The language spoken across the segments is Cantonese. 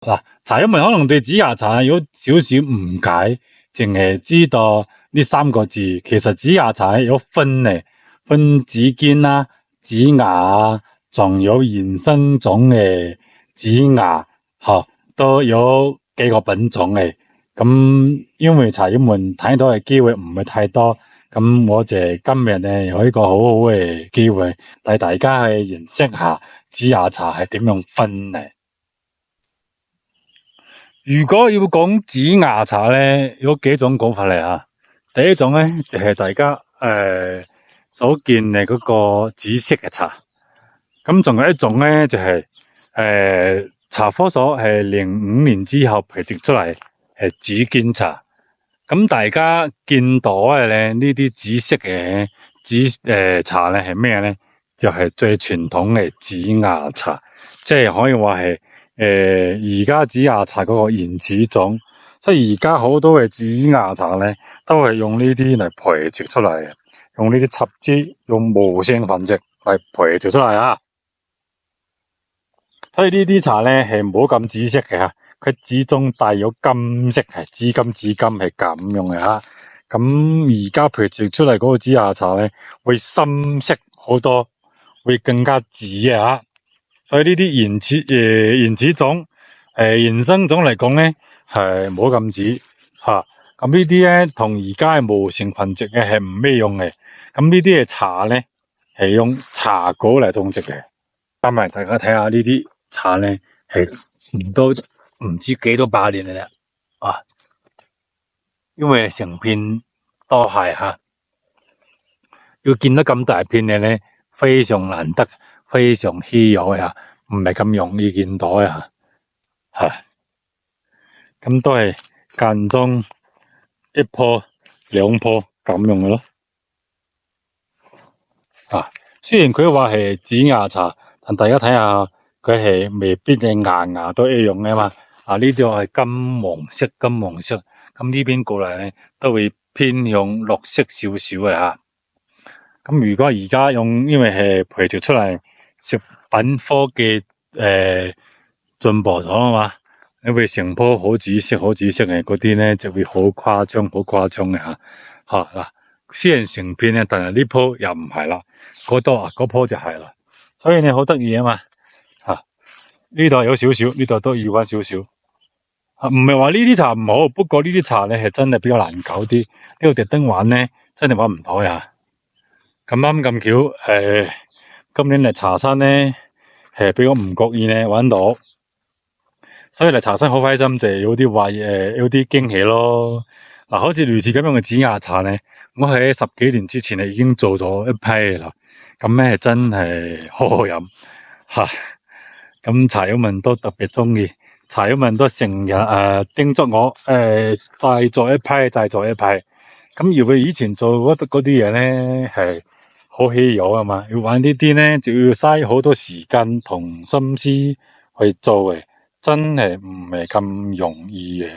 嗱，茶友們可能對紫芽茶有少少誤解，淨係知道呢三個字。其實紫芽茶有分嘅，分紫堅啦、紫芽啊，仲有原生種嘅紫芽，都有幾個品種嘅。咁因為茶友們睇到嘅機會唔係太多，咁我哋今日咧有一個好好嘅機會，帶大家去認識下紫芽茶係點樣分嘅。如果要講紫芽茶咧，有幾種講法嚟啊。第一種咧就係大家所見嘅嗰個紫色嘅茶，咁仲有一種咧就係茶科所係05年之後培植出嚟係紫堅茶。咁大家見到嘅咧呢啲紫色嘅茶咧係咩咧？就係最傳統嘅紫芽茶，即係可以話係而家紫芽茶嗰個原始種，所以而家好多嘅紫芽茶咧都係用呢啲嚟培植出嚟嘅，用呢啲插枝，用無性繁殖嚟培植出嚟啊。所以呢啲茶咧係冇咁紫色嘅，佢始終帶有金色，係紫金係咁樣嘅吓。咁而家培植出嚟嗰個紫芽茶咧會深色好多，會更加紫啊。所以呢啲原始種原生種嚟講咧係冇咁紫吓。咁呢啲咧同而家係無性繁殖嘅係唔咩用嘅。咁呢啲嘅茶咧係用茶果嚟種植嘅。加埋大家睇下呢啲茶咧係都唔知幾多百年嚟啦啊！因為成片都係吓，要見到咁大片嘅咧，非常難得，非常稀有嘅吓，唔係咁容易見到嘅吓。咁都係間中一棵兩棵咁樣嘅咯。雖然佢話係紫芽茶，但大家睇下佢係未必係芽都一樣嘅嘛。呢啲係金黃色，咁呢邊過嚟咧都會偏向綠色少少嘅吓。咁如果而家因為係培植出嚟，食品科技進步咗啊嘛，你會成棵好紫色嘅嗰啲咧就會好誇張嘅吓。嗱，雖然成片咧，但係呢棵又唔係啦，嗰棵就係啦。所以你好得意啊嘛，呢度有少少，呢度都要翻少少。唔係話呢啲茶唔好，不過呢啲茶咧係真係比較難搞啲。呢個特登玩咧，真係玩唔到呀。咁啱咁巧，今年嚟茶山咧係比較唔覺意咧玩到，所以嚟茶山好開心，就係有啲驚喜咯。嗱，好似類似咁樣嘅紫芽茶咧，我喺10幾年之前已經做咗一批啦。咁咧真係好好飲吓。咁茶友們都特別中意，茶友們都成日叮囑我再做一批。咁如果以前做嗰啲嘢咧係好稀有啊嘛，要玩呢啲咧就要嘥好多時間同心思去做嘅，真係唔係咁容易嘅。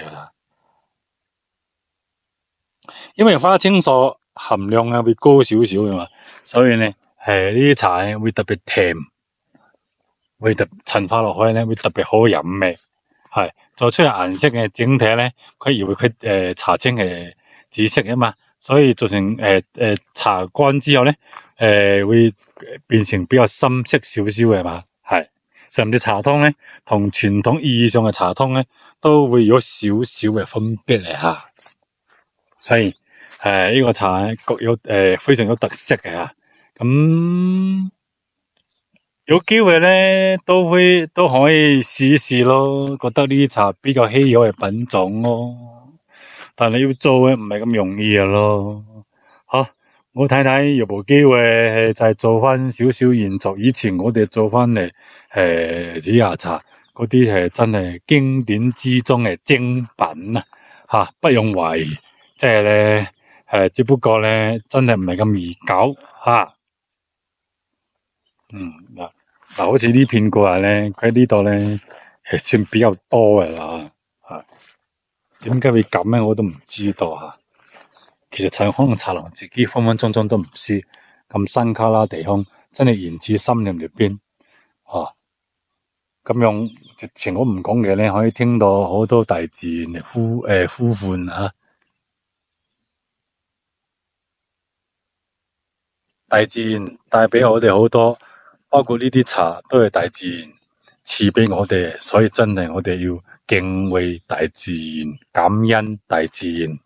因為花青素含量會高少少嘅嘛，所以咧呢啲茶會特別甜。會陳化落去咧，會特別好飲味，係做出嚟顏色嘅整體咧，佢以為佢茶青係紫色啊嘛，所以做成茶乾之後咧，會變成比較深色少少嘅嘛，係甚至茶湯咧，同傳統意義上嘅茶湯咧，都會有少少嘅分別嚟吓，所以呢個茶各有非常有特色嘅吓，咁。有機會咧，都可以試一試咯。覺得呢啲茶比較稀有嘅品種咯，但係你要做嘅唔係咁容易嘅咯。好，我睇睇有冇機會就係做翻少少延續以前我哋做翻嚟紫芽茶嗰啲係真係經典之中嘅精品啊！不用懷疑，即係咧只不過咧真係唔係咁易搞吓。嗱，好似呢片過嚟咧，佢呢度咧係算比較多嘅啦，點解會咁咧？我都唔知道吓。其實可能茶農自己分分鐘都唔知，咁山卡拉地方真係原始森林入邊，咁樣直情我唔講嘅咧，可以聽到好多大自然嘅呼喚啊！大自然帶俾我哋好多，包括呢啲茶都係大自然賜俾我哋，所以真係我哋要敬畏大自然，感恩大自然。